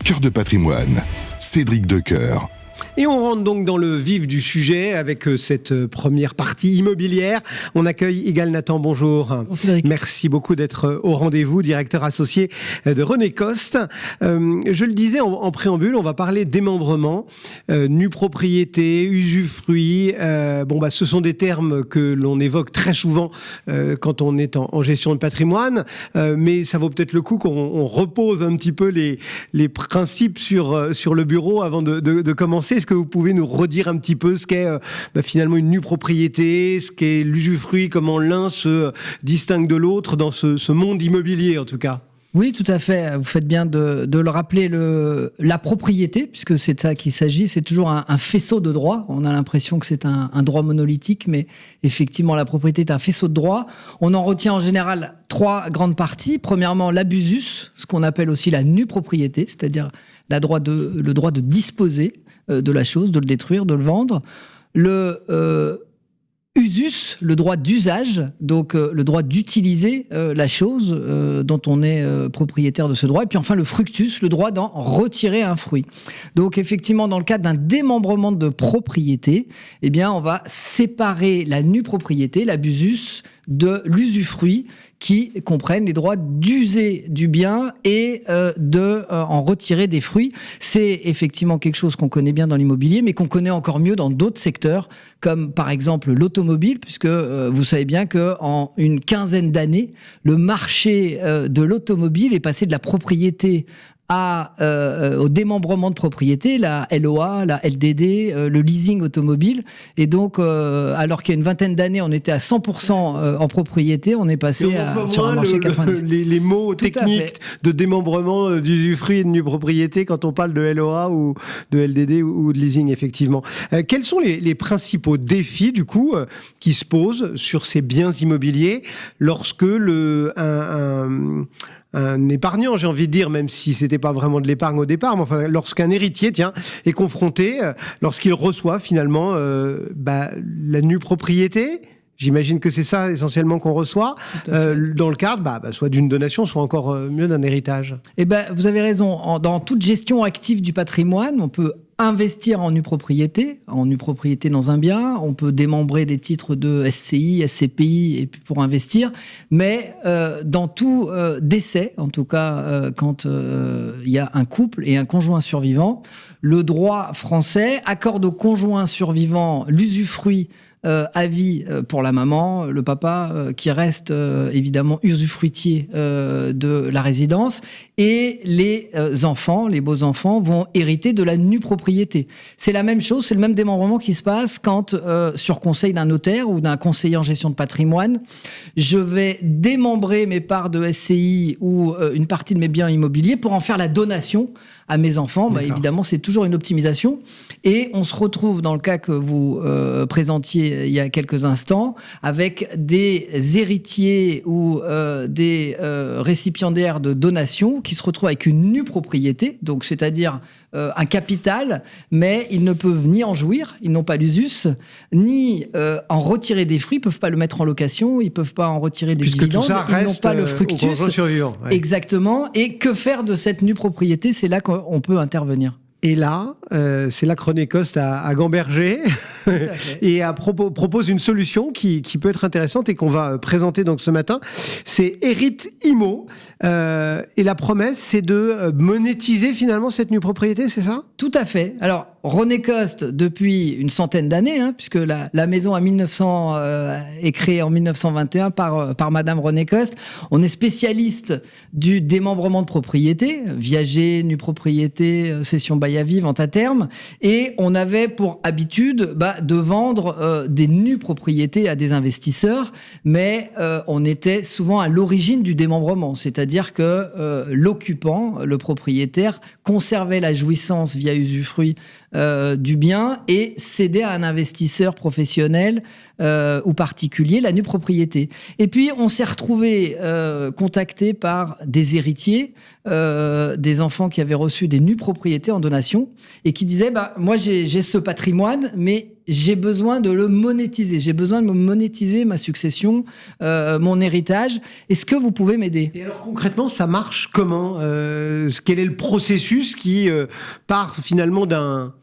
Cœur de patrimoine, Cédric Decoeur. Et on rentre donc dans le vif du sujet avec cette première partie immobilière. On accueille Igal Nathan, bonjour. Bonjour. Merci beaucoup d'être au rendez-vous, directeur associé de René Coste. Je le disais en préambule, on va parler démembrement, nue propriété, usufruit. Ce sont des termes que l'on évoque très souvent quand on est en gestion de patrimoine, mais ça vaut peut-être le coup qu'on repose un petit peu les principes sur le bureau avant de commencer. Est-ce que vous pouvez nous redire un petit peu ce qu'est finalement une nue propriété, ce qu'est l'usufruit, comment l'un se distingue de l'autre dans ce monde immobilier en tout cas? Oui, tout à fait. Vous faites bien de le rappeler, la propriété, puisque c'est de ça qu'il s'agit. C'est toujours un faisceau de droit. On a l'impression que c'est un droit monolithique, mais effectivement, la propriété est un faisceau de droit. On en retient en général 3 grandes parties. Premièrement, l'abusus, ce qu'on appelle aussi la nue propriété, c'est-à-dire le droit de disposer de la chose, de le détruire, de le vendre. Le usus, le droit d'usage, donc le droit d'utiliser la chose dont on est propriétaire de ce droit. Et puis enfin le fructus, le droit d'en retirer un fruit. Donc effectivement, dans le cadre d'un démembrement de propriété, eh bien on va séparer la nue propriété, l'abusus, de l'usufruit, qui comprennent les droits d'user du bien et en retirer des fruits. C'est effectivement quelque chose qu'on connaît bien dans l'immobilier, mais qu'on connaît encore mieux dans d'autres secteurs, comme par exemple l'automobile, puisque vous savez bien qu'en une quinzaine d'années, le marché de l'automobile est passé de la propriété au démembrement de propriété, la LOA, la LDD, le leasing automobile. Et donc, alors qu'il y a une vingtaine d'années, on était à 100% en propriété, on est passé sur un marché 90. Les mots techniques de démembrement, d'usufruit et de nue propriété quand on parle de LOA ou de LDD ou de leasing, effectivement. Quels sont les principaux défis, du coup, qui se posent sur ces biens immobiliers lorsque un épargnant, j'ai envie de dire, même si c'était pas vraiment de l'épargne au départ, mais enfin, lorsqu'un héritier, est confronté, lorsqu'il reçoit finalement la nue propriété, j'imagine que c'est ça essentiellement qu'on reçoit, dans le cadre soit d'une donation, soit encore mieux d'un héritage. Eh ben, vous avez raison. Dans toute gestion active du patrimoine, on peut investir en nue propriété dans un bien, on peut démembrer des titres de SCI, SCPI et puis pour investir, mais dans tout décès, en tout cas quand il y a un couple et un conjoint survivant, le droit français accorde au conjoint survivant l'usufruit à vie pour la maman, le papa qui reste évidemment usufruitier de la résidence, et les enfants, les beaux-enfants vont hériter de la nue propriété. C'est la même chose, c'est le même démembrement qui se passe quand, sur conseil d'un notaire ou d'un conseiller en gestion de patrimoine, je vais démembrer mes parts de SCI ou une partie de mes biens immobiliers pour en faire la donation à mes enfants. Évidemment, c'est toujours une optimisation. Et on se retrouve dans le cas que vous présentiez il y a quelques instants, avec des héritiers ou des récipiendaires de donations qui se retrouvent avec une nue propriété, donc c'est-à-dire un capital, mais ils ne peuvent ni en jouir, ils n'ont pas l'usus, ni en retirer des fruits, ils ne peuvent pas le mettre en location, ils ne peuvent pas en retirer des dividendes, ils n'ont pas le fructus. Exactement. Et que faire de cette nue propriété? C'est là qu'on peut intervenir. Et là, c'est là que René Coste a gambergé et propose une solution qui peut être intéressante et qu'on va présenter donc ce matin. C'est Hérite Immo. Et la promesse, c'est de monétiser finalement cette nue propriété, c'est ça? Tout à fait. Alors, René Coste, depuis une centaine d'années, puisque la maison est créée en 1921 par Madame René Coste. On est spécialiste du démembrement de propriété, viager, nue propriété, cession bail à vie, vente à terme. Et on avait pour habitude de vendre des nues propriétés à des investisseurs, mais on était souvent à l'origine du démembrement, c'est-à-dire que l'occupant, le propriétaire, conservait la jouissance via usufruit du bien et cédait à un investisseur professionnel ou particulier la nue propriété. Et puis on s'est retrouvé contacté par des héritiers, des enfants qui avaient reçu des nues propriétés en donation donation, et qui disait moi j'ai ce patrimoine, mais j'ai besoin de le monétiser. J'ai besoin de me monétiser ma succession, mon héritage. Est-ce que vous pouvez m'aider ? Et alors concrètement, ça marche comment ? Quel est le processus qui part finalement d'un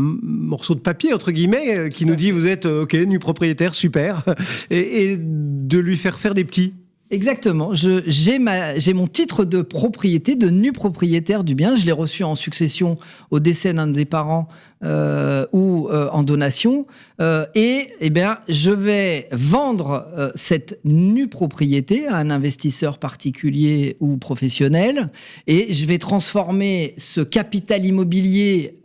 morceau de papier, entre guillemets, qui nous dit vous êtes OK, nu propriétaire, super, et de lui faire des petits. Exactement. J'ai mon titre de propriété, de nu propriétaire du bien. Je l'ai reçu en succession au décès d'un des parents ou en donation. Et bien, je vais vendre cette nue propriété à un investisseur particulier ou professionnel. Et je vais transformer ce capital immobilier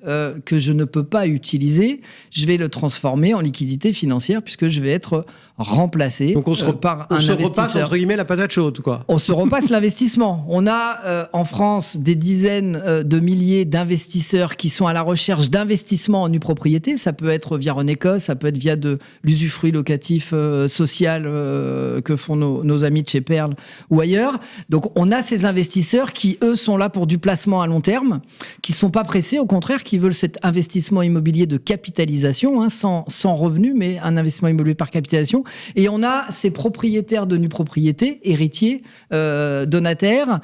que je ne peux pas utiliser, je vais le transformer en liquidité financière puisque je vais être remplacé par un investisseur. On se repasse, entre guillemets, la patate chaude, quoi. On se repasse l'investissement. On a en France des dizaines de milliers d'investisseurs qui sont à la recherche d'investissements en nue propriété. Ça peut être via Renécos, ça peut être via de l'usufruit locatif social que font nos amis de chez Perle ou ailleurs. Donc on a ces investisseurs qui, eux, sont là pour du placement à long terme, qui ne sont pas pressés, au contraire, qui veulent cet investissement immobilier de capitalisation, sans revenu, mais un investissement immobilier par capitalisation. Et on a ces propriétaires de nue propriété, héritiers, donataires,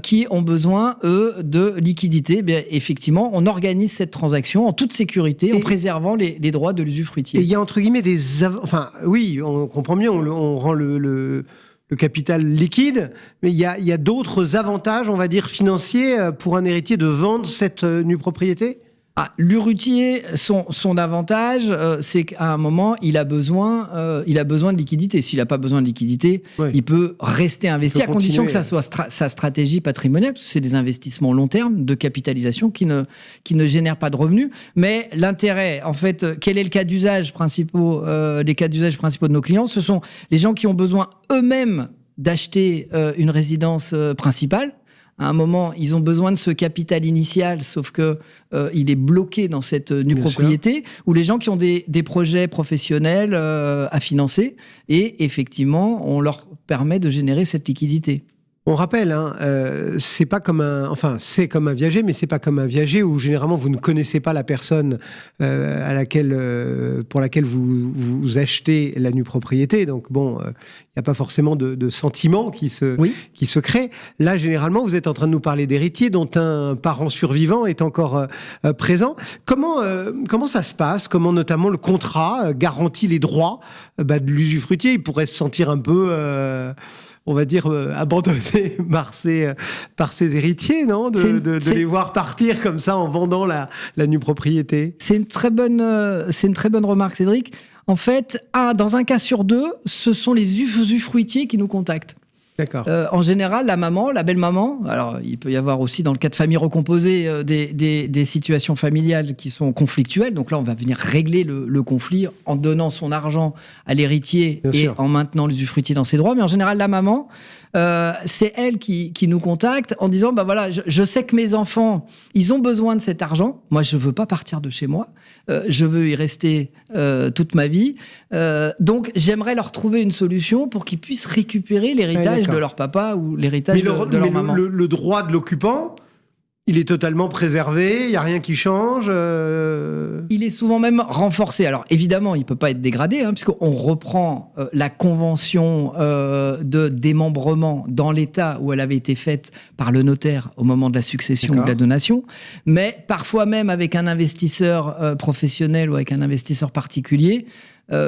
qui ont besoin, eux, de liquidité. Bien, effectivement, on organise cette transaction en toute sécurité, en préservant les droits de l'usufruitier. Et il y a, entre guillemets, enfin, oui, on comprend mieux, on rend le capital liquide, mais il y a d'autres avantages, on va dire, financiers pour un héritier de vendre cette nue propriété ? L'héritier, son avantage, c'est qu'à un moment, il a besoin de liquidité. S'il n'a pas besoin de liquidité, il peut rester investi, à condition que ça soit sa stratégie patrimoniale, parce que c'est des investissements long terme, de capitalisation, qui ne génèrent pas de revenus. Mais l'intérêt, en fait, quel est le cas d'usage principaux, les cas d'usage principaux de nos clients ? Ce sont les gens qui ont besoin eux-mêmes d'acheter une résidence principale. À un moment, ils ont besoin de ce capital initial, sauf que il est bloqué dans cette nue propriété, ou les gens qui ont des projets professionnels à financer, et effectivement, on leur permet de générer cette liquidité. On rappelle, c'est pas comme c'est comme un viager, mais c'est pas comme un viager où généralement vous ne connaissez pas la personne pour laquelle vous achetez la nue propriété. Donc bon, il n'y a pas forcément de sentiments qui se créent. Là, généralement, vous êtes en train de nous parler d'héritiers dont un parent survivant est encore présent. Comment ça se passe ? Comment notamment le contrat garantit les droits de l'usufruitier ? Il pourrait se sentir un peu on va dire, abandonné par ses héritiers, non ? De les voir partir comme ça en vendant la nue propriété. C'est une très bonne remarque, Cédric. En fait, dans un cas sur deux, ce sont les usufruitiers qui nous contactent. D'accord. En général, la maman, la belle-maman, alors il peut y avoir aussi dans le cas de famille recomposée des situations familiales qui sont conflictuelles. Donc là, on va venir régler le conflit en donnant son argent à l'héritier en maintenant l'usufruitier dans ses droits. Mais en général, la maman, c'est elle qui nous contacte en disant voilà, je sais que mes enfants, ils ont besoin de cet argent. Moi, je veux pas partir de chez moi. Je veux y rester toute ma vie. Donc, j'aimerais leur trouver une solution pour qu'ils puissent récupérer l'héritage de leur papa ou l'héritage de leur maman. Le droit de l'occupant, il est totalement préservé, il n'y a rien qui change. Il est souvent même renforcé. Alors évidemment, il ne peut pas être dégradé, puisqu'on reprend la convention de démembrement dans l'état où elle avait été faite par le notaire au moment de la succession ou de la donation. Mais parfois même avec un investisseur professionnel ou avec un investisseur particulier,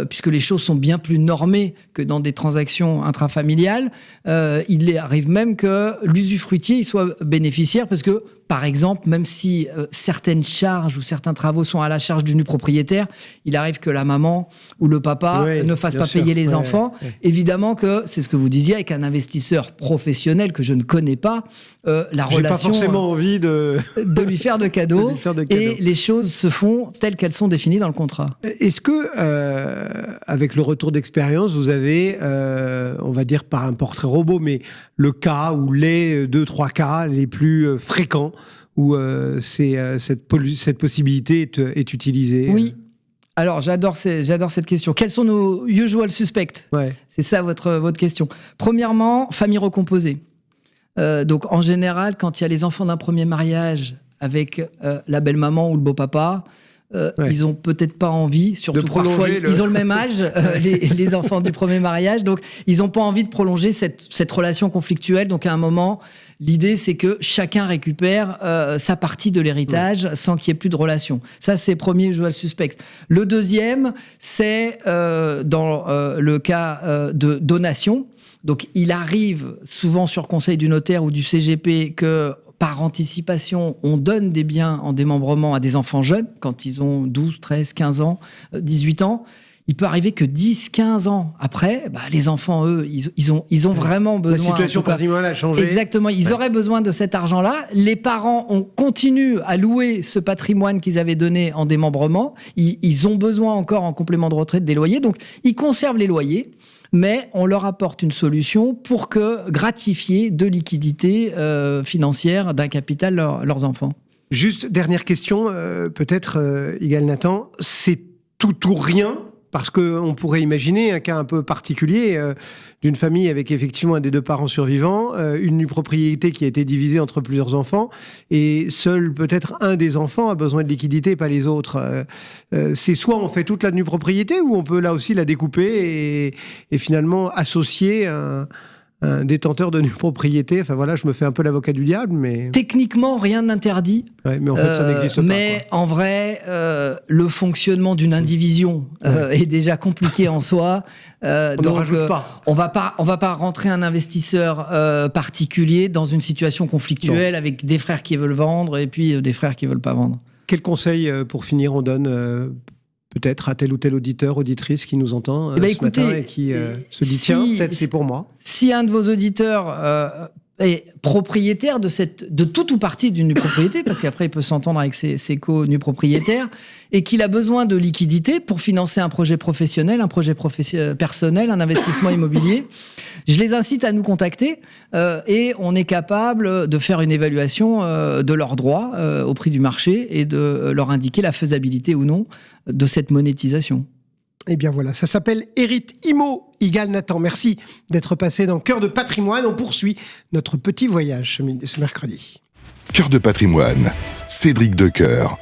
puisque les choses sont bien plus normées que dans des transactions intrafamiliales, il arrive même que l'usufruitier soit bénéficiaire, parce que, par exemple, même si certaines charges ou certains travaux sont à la charge du nu propriétaire, il arrive que la maman ou le papa ne fasse pas payer les enfants. Évidemment que, c'est ce que vous disiez, avec un investisseur professionnel que je ne connais pas, la relation... J'ai pas forcément envie de lui faire de cadeaux. Et les choses se font telles qu'elles sont définies dans le contrat. Est-ce que... avec le retour d'expérience, vous avez, on va dire par un portrait robot, mais le cas ou les 2-3 cas les plus fréquents où cette possibilité est utilisée. Oui. Alors, j'adore cette question. Quels sont nos usual suspects ? C'est ça votre question. Premièrement, famille recomposée. Donc, en général, quand il y a les enfants d'un premier mariage avec la belle-maman ou le beau-papa. Ils ont peut-être pas envie, surtout parfois, ils ont le même âge, les enfants du premier mariage, donc ils n'ont pas envie de prolonger cette relation conflictuelle. Donc à un moment, l'idée c'est que chacun récupère sa partie de l'héritage sans qu'il y ait plus de relation. Ça, c'est le premier usual suspect. Le deuxième, c'est dans le cas de donation. Donc il arrive souvent sur conseil du notaire ou du CGP que par anticipation, on donne des biens en démembrement à des enfants jeunes, quand ils ont 12, 13, 15 ans, 18 ans. Il peut arriver que 10, 15 ans après, les enfants, eux, ils ont vraiment besoin... La situation patrimoniale a changé. Exactement, ils auraient besoin de cet argent-là. Les parents continuent à louer ce patrimoine qu'ils avaient donné en démembrement. Ils ont besoin encore, en complément de retraite, des loyers. Donc, ils conservent les loyers. Mais on leur apporte une solution pour gratifier de liquidité financière d'un capital leurs enfants. Juste, dernière question, peut-être, Yigal Nathan, c'est tout ou rien, parce qu'on pourrait imaginer un cas un peu particulier d'une famille avec effectivement un des deux parents survivants, une nue propriété qui a été divisée entre plusieurs enfants, et seul peut-être un des enfants a besoin de liquidité, pas les autres. C'est soit on fait toute la nue propriété, ou on peut là aussi la découper et finalement associer un détenteur de nue propriété. Enfin voilà, je me fais un peu l'avocat du diable, mais... Techniquement, rien n'interdit. Ouais, mais en fait, ça n'existe pas. Mais en vrai, le fonctionnement d'une indivision est déjà compliqué en soi. Donc, on va pas rentrer un investisseur particulier dans une situation conflictuelle avec des frères qui veulent vendre et puis des frères qui veulent pas vendre. Quel conseil, pour finir, on donne peut-être à tel ou tel auditeur, auditrice qui nous entend ce matin et qui se dit tiens, peut-être c'est pour moi. Si un de vos auditeurs est propriétaire de tout ou partie d'une nue propriété, parce qu'après il peut s'entendre avec ses co-nus propriétaires, et qu'il a besoin de liquidité pour financer un projet professionnel, un projet personnel, un investissement immobilier, je les incite à nous contacter et on est capable de faire une évaluation de leurs droits au prix du marché et de leur indiquer la faisabilité ou non de cette monétisation. Eh bien voilà, ça s'appelle Hérite Immo. Yigal Nathan, merci d'être passé dans Cœur de Patrimoine. On poursuit notre petit voyage ce mercredi. Cœur de Patrimoine, Cédric Decoeur.